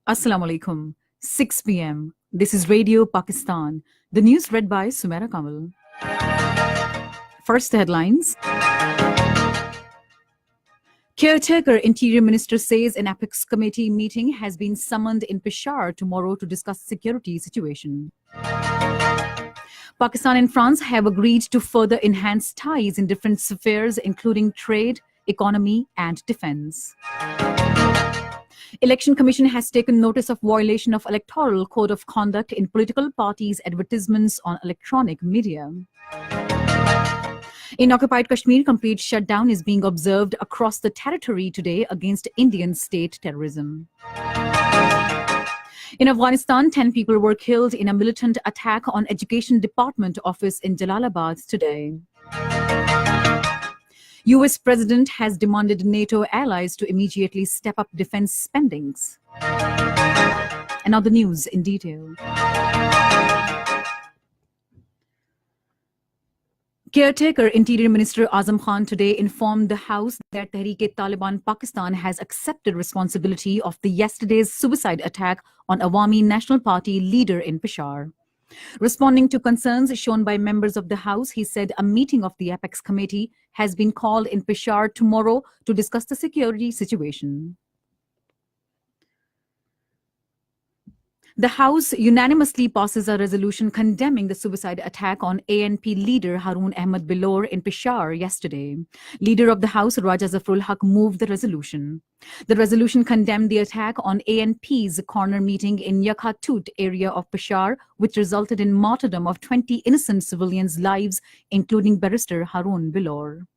Assalamu alaikum. 6 p.m. This is Radio Pakistan. The news read by Sumaira Kamal. First headlines. Caretaker Interior Minister says an apex committee meeting has been summoned in Peshawar tomorrow to discuss security situation. Pakistan and France have agreed to further enhance ties in different spheres, including trade, economy, and defense. Election Commission has taken notice of violation of Electoral Code of Conduct in political parties' advertisements on electronic media. In occupied Kashmir, complete shutdown is being observed across the territory today against Indian state terrorism. In Afghanistan, 10 people were killed in a militant attack on Education Department office in Jalalabad today. US President has demanded NATO allies to immediately step up defense spendings. And now the news in detail. Caretaker Interior Minister Azam Khan today informed the House that Tehreek-e-Taliban Pakistan has accepted responsibility of the yesterday's suicide attack on Awami National Party leader in Peshawar. Responding to concerns shown by members of the House, he said a meeting of the Apex Committee has been called in Peshawar tomorrow to discuss the security situation. The House unanimously passes a resolution condemning the suicide attack on ANP leader Harun Ahmad Bilor in Peshawar yesterday. Leader of the House, Raja Zafrul Haq, moved the resolution. The resolution condemned the attack on ANP's corner meeting in Yakhatut area of Peshawar, which resulted in martyrdom of 20 innocent civilians' lives, including barrister Harun Bilor.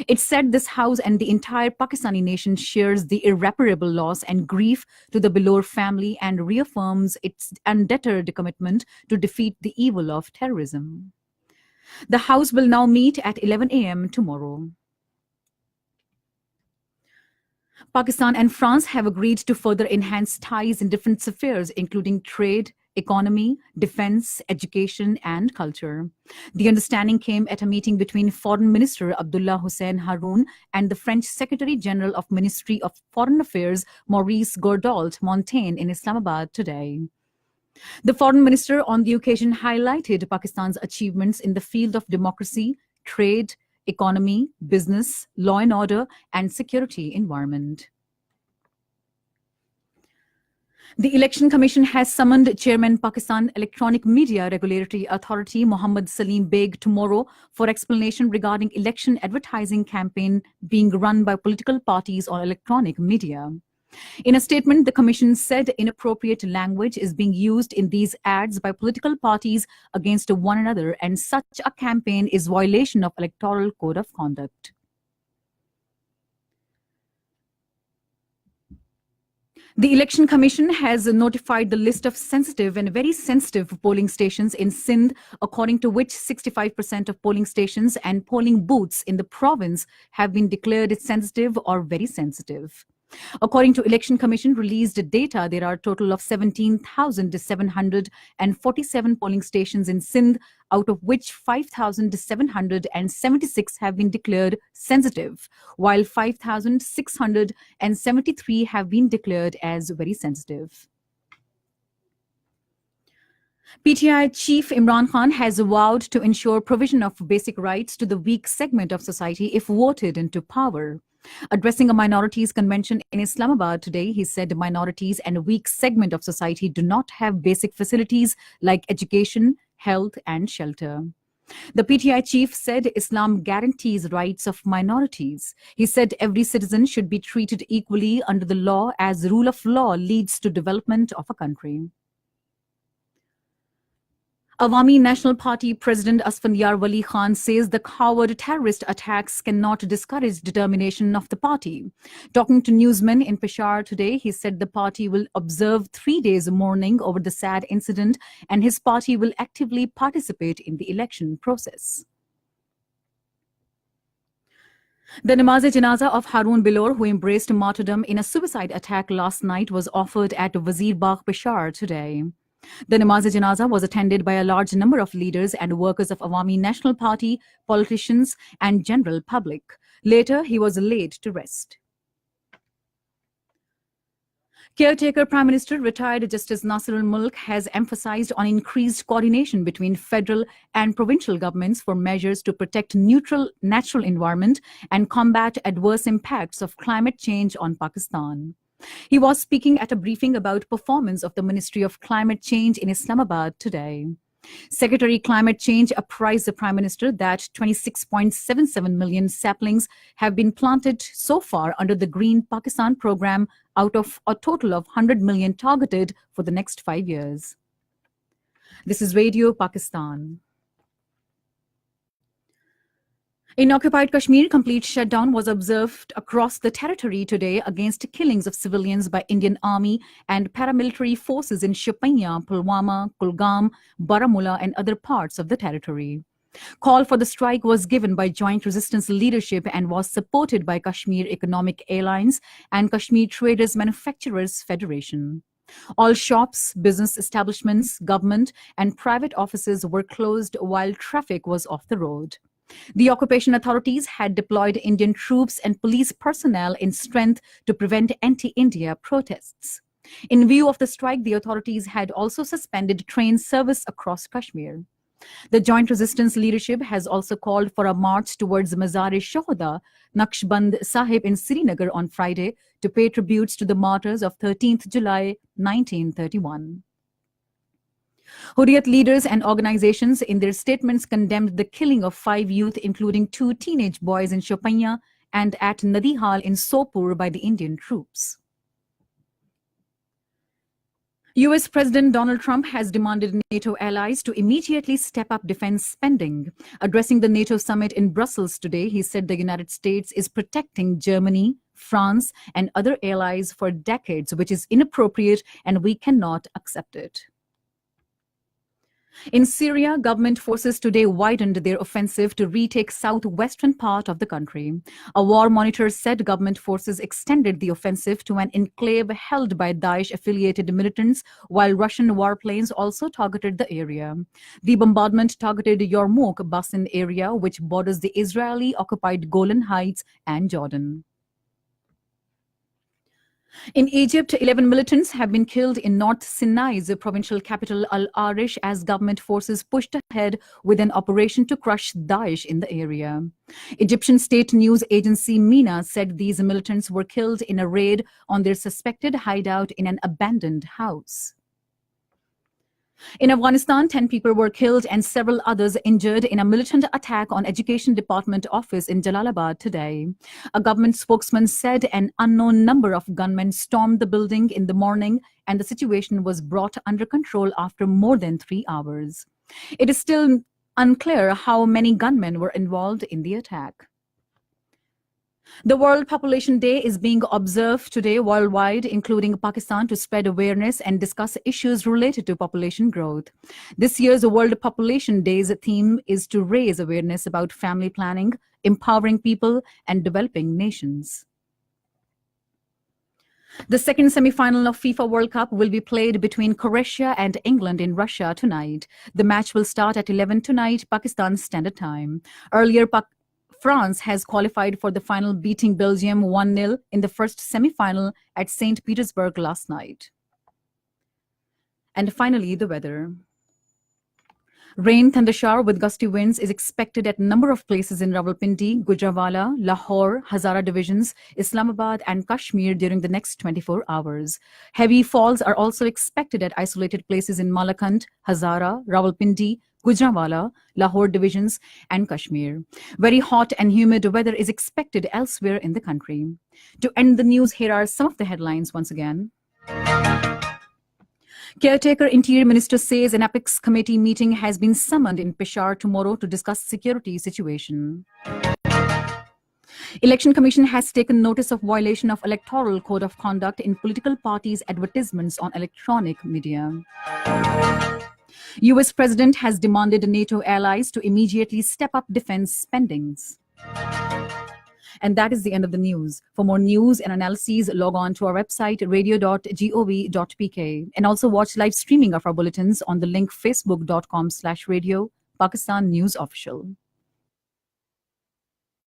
It said this House and the entire Pakistani nation shares the irreparable loss and grief to the Bilor family and reaffirms its undeterred commitment to defeat the evil of terrorism. The House will now meet at 11 a.m. tomorrow. Pakistan and France have agreed to further enhance ties in different spheres, including trade, economy, defense, education, and culture. The understanding came at a meeting between Foreign Minister Abdullah Hussein Haroun and the French Secretary General of Ministry of Foreign Affairs Maurice Gourdault-Montaigne in Islamabad today. The Foreign Minister on the occasion highlighted Pakistan's achievements in the field of democracy, trade, economy, business, law and order, and security environment. The Election Commission has summoned Chairman Pakistan Electronic Media Regulatory Authority Mohammad Salim Beg tomorrow for explanation regarding election advertising campaign being run by political parties on electronic media. In a statement, the Commission said inappropriate language is being used in these ads by political parties against one another, and such a campaign is violation of Electoral Code of Conduct. The Election Commission has notified the list of sensitive and very sensitive polling stations in Sindh, according to which 65% of polling stations and polling booths in the province have been declared sensitive or very sensitive. According to Election Commission released data, there are a total of 17,747 polling stations in Sindh, out of which 5,776 have been declared sensitive, while 5,673 have been declared as very sensitive. PTI Chief Imran Khan has vowed to ensure provision of basic rights to the weak segment of society if voted into power. Addressing a minorities convention in Islamabad today, he said minorities and a weak segment of society do not have basic facilities like education, health, and shelter. The PTI chief said Islam guarantees rights of minorities. He said every citizen should be treated equally under the law, as rule of law leads to development of a country. Awami National Party President Asfandyar Wali Khan says the coward terrorist attacks cannot discourage determination of the party. Talking to newsmen in Peshawar today, he said the party will observe 3 days mourning over the sad incident and his party will actively participate in the election process. The namaz-e-janaza of Harun Bilor, who embraced martyrdom in a suicide attack last night, was offered at Wazir Bagh, Peshawar today. The namaz-e-janaza was attended by a large number of leaders and workers of Awami National Party, politicians, and general public. Later, he was laid to rest. Caretaker Prime Minister retired Justice Nasirul Mulk has emphasized on increased coordination between federal and provincial governments for measures to protect neutral natural environment and combat adverse impacts of climate change on Pakistan. He was speaking at a briefing about performance of the Ministry of Climate Change in Islamabad today. Secretary Climate Change apprised the Prime Minister that 26.77 million saplings have been planted so far under the Green Pakistan program out of a total of 100 million targeted for the next 5 years. This is Radio Pakistan. In occupied Kashmir, complete shutdown was observed across the territory today against killings of civilians by Indian Army and paramilitary forces in Shoppiyan, Pulwama, Kulgam, Baramulla and other parts of the territory. Call for the strike was given by Joint Resistance Leadership and was supported by Kashmir Economic Alliance and Kashmir Traders Manufacturers Federation. All shops, business establishments, government and private offices were closed while traffic was off the road. The occupation authorities had deployed Indian troops and police personnel in strength to prevent anti-India protests. In view of the strike, the authorities had also suspended train service across Kashmir. The Joint Resistance Leadership has also called for a march towards Mazar-e-Shohada, Naqshband Sahib in Srinagar on Friday to pay tributes to the martyrs of 13th July 1931. Hurriyat leaders and organizations in their statements condemned the killing of 5 youth, including 2 teenage boys in Shoppiyan and at Nadihal in Sopur by the Indian troops. US President Donald Trump has demanded NATO allies to immediately step up defense spending. Addressing the NATO summit in Brussels today, he said the United States is protecting Germany, France, and other allies for decades, which is inappropriate and we cannot accept it. In Syria, government forces today widened their offensive to retake southwestern part of the country. A war monitor said government forces extended the offensive to an enclave held by Daesh-affiliated militants, while Russian warplanes also targeted the area. The bombardment targeted Yarmouk Basin area, which borders the Israeli-occupied Golan Heights and Jordan. In Egypt, 11 militants have been killed in North Sinai's provincial capital Al-Arish as government forces pushed ahead with an operation to crush Daesh in the area. Egyptian state news agency MENA said these militants were killed in a raid on their suspected hideout in an abandoned house. In Afghanistan, 10 people were killed and several others injured in a militant attack on Education Department office in Jalalabad today. A government spokesman said an unknown number of gunmen stormed the building in the morning and the situation was brought under control after more than 3 hours. It is still unclear how many gunmen were involved in the attack. The World Population Day is being observed today worldwide, including Pakistan, to spread awareness and discuss issues related to population growth. This year's World Population Day's theme is to raise awareness about family planning, empowering people, and developing nations. The second semi-final of FIFA World Cup will be played between Croatia and England in Russia tonight. The match will start at 11 tonight, Pakistan Standard Time. Earlier, France has qualified for the final, beating Belgium 1-0 in the first semi-final at St. Petersburg last night. And finally, the weather. Rain, thundershower with gusty winds is expected at a number of places in Rawalpindi, Gujranwala, Lahore, Hazara divisions, Islamabad and Kashmir during the next 24 hours. Heavy falls are also expected at isolated places in Malakand, Hazara, Rawalpindi, Gujranwala, Lahore divisions and Kashmir. Very hot and humid weather is expected elsewhere in the country. To end the news, here are some of the headlines once again. Caretaker Interior Minister says an apex committee meeting has been summoned in Peshawar tomorrow to discuss security situation. Election Commission has taken notice of violation of Electoral Code of Conduct in political parties' advertisements on electronic media. US President has demanded NATO allies to immediately step up defense spendings. And that is the end of the news. For more news and analyses, log on to our website, radio.gov.pk, and also watch live streaming of our bulletins on the link facebook.com/radio Pakistan News Official.